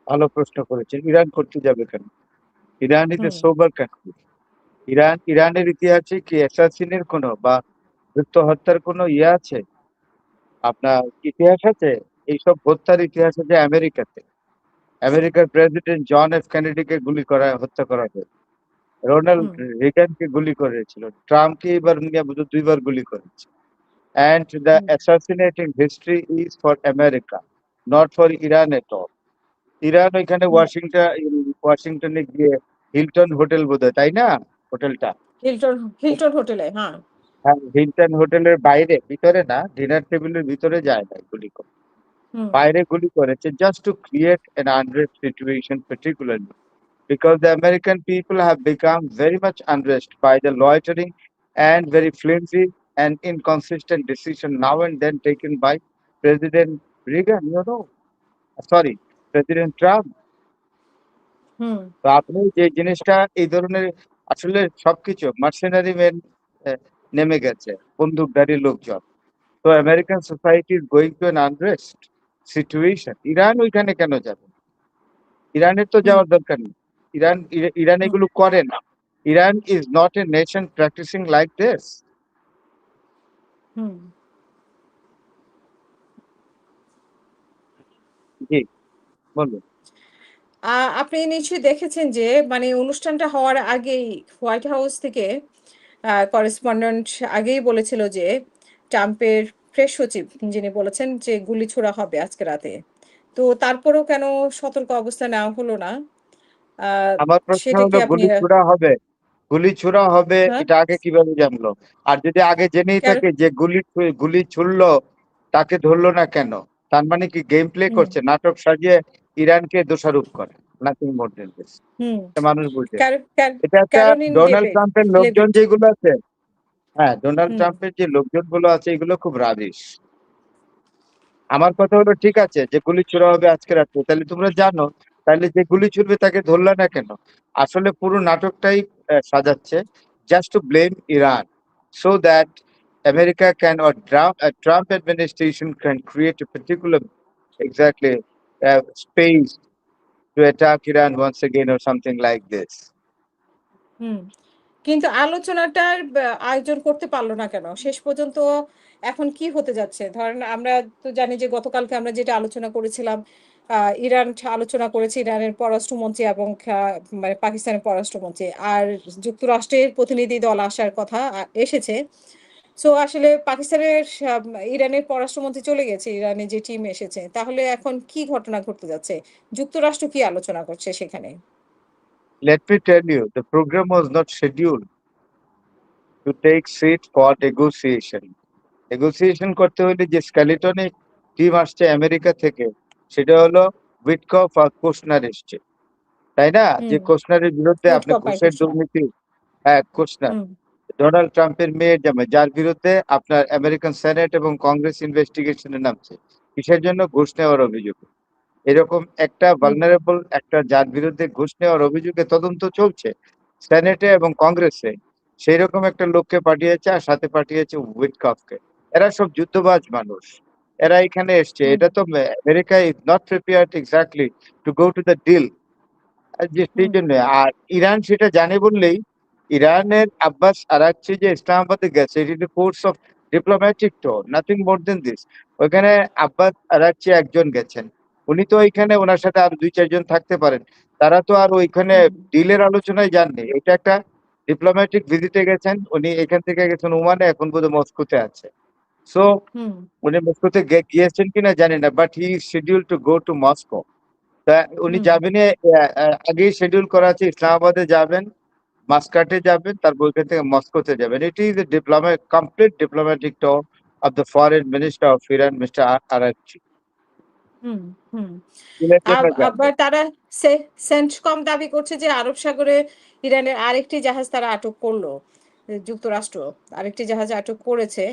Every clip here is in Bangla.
ভালো প্রশ্ন করেছেন। ইরান করতে যাবে কেন? Iran is a hmm sober country. ইরানের ইতিহাসে কি অ্যাসাসিনের কোনো বা যুদ্ধ হত্যার কোনো ইয়ে আছে? আপনার ইতিহাস আছে? এইসব হত্যার ইতিহাস আছে আমেরিকাতে। আমেরিকার প্রেসিডেন্ট জন এফ কেনেডিকে হত্যা করা হয়। রোনাল্ড হুম রিগানকে গুলি করেছিল। ট্রাম্পকে এবার নিয়ে বোধহয় ২ বার গুলি করেছে। And the hmm assassinating history is for America, not for Iran at all. Iran ওইখানে হুম ওয়াশিংটনে গিয়ে হিলটন হোটেল বোধহয়, তাই না? হোটেলটা। হিলটন হিলটন হোটেলে, হ্যাঁ। হ্যাঁ, হিলটন হোটেলের বাইরে, ভিতরে না, ডিনার টেবিলের ভিতরে যায় নাই গুলি করে। হুম বাইরে গুলি করেছে just to create an unrest situation particularly. Because the American people have become very much unrest by the loitering and very flimsy and inconsistent decision now and then taken by President Reagan, sorry, President Trump. হুম তো আপনি যে জিনিসটা এই ধরনের আসলে সবকিছু মার্সেনারি মেন নেমে গেছে, বন্দুকধারী লোকজন। তো American society is going to an unrest situation. Iran ওইখানে কেন যাবে? ইরানের তো হুম যাওয়ার দরকার নেই। ইরান হুম এগুলো করে না। Iran is not a nation practicing like this. হুম জি, বলুন। আপনি নিশ্চয়ই দেখেছেন যে মানে অনুষ্ঠানটা হওয়ার আগেই হোয়াইট হাউস থেকে করেসপন্ডেন্ট আগেই বলেছিল যে ট্রাম্পের প্রেস সচিব যিনি বলেছেন যে গুলি ছোড়া হবে আজকে রাতে। তো তারপরেও কেন সতর্ক অবস্থা নেওয়া হলো না? আ আমার প্রশ্ন সেটা কি হলো আপনি গুলি ছোড়া হবে। গুলি ছোড়া হবে হ্যাঁ? এটা আগে কিভাবে জানলো? আর যদি আগে জেনেই কেন থাকে যে গুলি ছুড়লো, তাকে ধরলো না কেন? তার মানে কি গেম প্লে হুম, করছে, নাটক সাজিয়ে ইরানকে দোষারোপ করে। Nothing more than this. Hmm. এটা মানুষ বুঝে। ক্যারো ক্যার এটা একটা ক্যারোলিন ডোনাল্ড ট্রাম্পের লোকজন লেভিট। যেগুলো আছে, হ্যাঁ, ডোনাল্ড হুম, ট্রাম্পের যে লোকজনগুলো আছে এগুলো খুব রাবিশ। আমার কথা হলো ঠিক আছে যে গুলি ছোড়া হবে আজকে রাত্রে, তাহলে তোমরা জানো, তাহলে যে গুলি ছুড়বে তাকে ধরলা না কেন? আসলে পুরো নাটকটাই সাজাচ্ছে just to blame Iran, so that America can or Trump administration can create a particular exactly space to attack Iran once again or something like this. Hmm. কিন্তু আলোচনাটার আয়োজন করতে পারল না কেন? শেষ পর্যন্ত এখন কি হতে যাচ্ছে? ধরেন আমরা তো জানি যে গতকালকে আমরা যেটা আলোচনা করেছিলাম, আ ইরান আলোচনা করেছে ইরানের পররাষ্ট্রমন্ত্রী এবং মানে পাকিস্তানের পররাষ্ট্রমন্ত্রী। আর যুক্তরাষ্ট্রের প্রতিনিধি দল আসার কথা এসেছে। সো আসলে পাকিস্তানের ইরানের পররাষ্ট্রমন্ত্রী চলে গেছে, ইরানের যে টিম এসেছে। তাহলে এখন কি ঘটনা ঘটতে যাচ্ছে? যুক্তরাষ্ট্র কি আলোচনা করছে সেখানে? Let me tell you the programme was not scheduled to take seat for negotiation. Negotiation করতে হলে যে স্কেলিটনে টিম আসছে আমেরিকা থেকে, সেটা হলো উইটকফ আর কোশনার এসছে, তাই না? যে হুম, কোশনারের বিরুদ্ধে আপনি উৎকপ ঘুষের মাইক্রোসফট। দুর্নীতি, হ্যাঁ, কোশনার হুম, ডোনাল্ড ট্রাম্পের মেয়ের জামাই, যার বিরুদ্ধে আপনার আমেরিকান সেনেট এবং কংগ্রেস ইনভেস্টিগেশনে নামছে কিসের জন্য? ঘুষ নেওয়ার অভিযোগে। এরকম একটা হুম, ভালনারেবল একটা যার বিরুদ্ধে ঘুষ নেওয়ার অভিযোগে তদন্ত চলছে সেনেটে এবং কংগ্রেসে, সেই রকম একটা লোককে পাঠিয়েছে আর সাথে পাঠিয়েছে উইটকফকে। এরা সব যুদ্ধবাজ মানুষ। এরা এখানে এসছে। হুম, এটা তো America is not prepared exactly to go to the deal. যে সেই হুম, জন্য আর ইরান সেটা জানে বললেই ইরানের আব্বাস আরাকচি যে ইসলামাবাদে গেছে, it is a course of diplomatic টোর, নাথিং মোর দেন দিস। ওইখানে আব্বাস আরাকচি একজন গেছেন। উনি তো ওইখানে ওনার সাথে আরো ২-৪ জন থাকতে পারেন। তারা তো আর ওইখানে হুম, ডিলের আলোচনায় যাননি। এটা একটা ডিপ্লোম্যাটিক ভিজিটে গেছেন। উনি এখান থেকে গেছেন ওমানে, এখন বোধহয় মস্কোতে আছে। সো হুম, উনি মস্কোতে গিয়েছেন কিনা জানি না, but he is scheduled two go two Moscow. তা উনি হুম, যাবেনই, আগেই শিডিউল করা আছে ইসলামাবাদে যাবেন, মাস্কাটে যাবেন, তারপর ওইখান থেকে মস্কোতে যাবেন। এটি is a complete diplomatic tour of the foreign minister of Iran, Mr. Araghchi. Hmm, hmm. চীনের জন্য আবার যাননি। তারা সে সেন্টকম দাবি করছে যে আরব সাগরে ইরানের আরেকটি জাহাজ তারা আটক করল। যুক্তরাষ্ট্র আরেকটি জাহাজ আটক করেছে।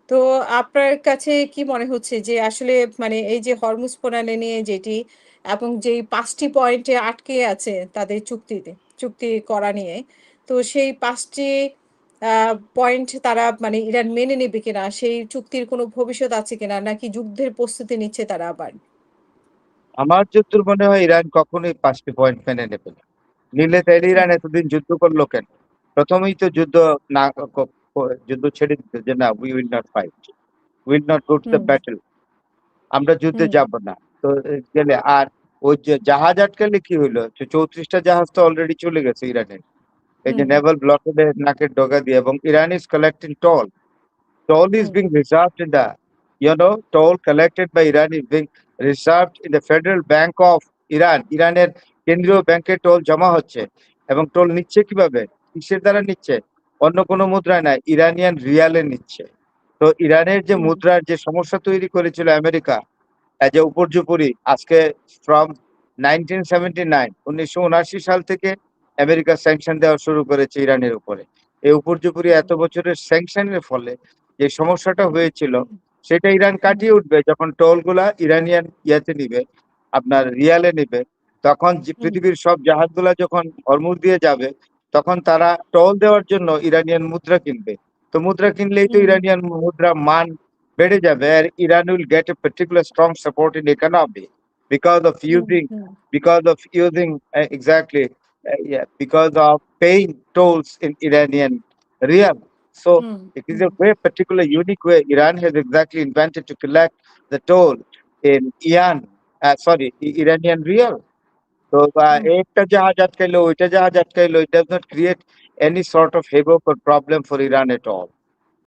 তো আপনার কাছে কি মনে হচ্ছে যে আসলে মানে এই যে হরমুজ প্রণালী নিয়ে যেটি এবং যেই ৫ টি পয়েন্টে আটকে আছে তাদের চুক্তি করা নিয়ে। তো সেই ৫ টি পয়েন্ট তারা মানে ইরান মেনে নেবে কিনা? সেই চুক্তির কোনো ভবিষ্যৎ আছে কিনা? নাকি যুদ্ধের প্রস্তুতি নিচ্ছে তারা আবার? আমার যতদূর মনে হয় ইরান কখনোই ৫ টি পয়েন্ট মেনে নেবে না। নিলে তাইলে ইরান হুম, এতদিন যুদ্ধ করল কেন? প্রথমেই তো যুদ্ধ না ক ক যুদ্ধ ছেড়ে দিত যে না we will not fight. We will not go to the hmm, battle. আমরা যুদ্ধে হুম, যাব না। তো গেলে আর ওই যে জাহাজ আটকালে কি হইল? ৩৪ টা জাহাজ তো অলরেডি চলে গেছে ইরানের। এই যে হুম, নেভাল ব্লকেড এর নাকের ডগা দিয়ে এবং Iran is collecting toll. Toll is hmm, being reserved in the, toll collected by Iran is being reserved in the Federal Bank of Iran. ইরানের কেন্দ্রীয় ব্যাংকে টোল জমা হচ্ছে এবং টোল নিচ্ছে কিভাবে? কিসের দ্বারা নিচ্ছে? অন্য কোনো মুদ্রায় না, ইরানিয়ান রিয়ালে নিচ্ছে। তো ইরানের যে হুম, মুদ্রার যে সমস্যা তৈরি করেছিল আমেরিকা যে উপর্যুপরি আজকে ফ্রম 1979 ১৯৭৯ সাল থেকে আমেরিকা স্যাংশন দেওয়া শুরু করেছে ইরানের উপরে। এই উপর্যুপরি হুম, এত বছরের স্যাংশনের ফলে যে সমস্যাটা হয়েছিল সেটা ইরান হুম, কাটিয়ে উঠবে যখন টোলগুলা ইরানিয়ান ইয়াতে নিবে, আপনার রিয়ালে নিবে। তখন যে হুম, পৃথিবীর সব জাহাজগুলা যখন হরমুজ দিয়ে যাবে, তখন তারা টোল দেওয়ার জন্য ইরানিয়ান মুদ্রা কিনবে। তো মুদ্রা কিনলেই তো হুম, ইরানিয়ান মুদ্রার মান বেড়ে যাবে আর Iran will get a particular strong support in economy because of hmm, using hmm, exactly because of paying tolls in Iranian rial. So hmm, it is hmm, a very particular unique way Iran has exactly invented to collect the toll in Iranian rial. So হুম, একটা জাহাজ আটকাইলো, ওইটা জাহাজ আটকাইলো, it does not create any sort of havoc or problem for Iran at all.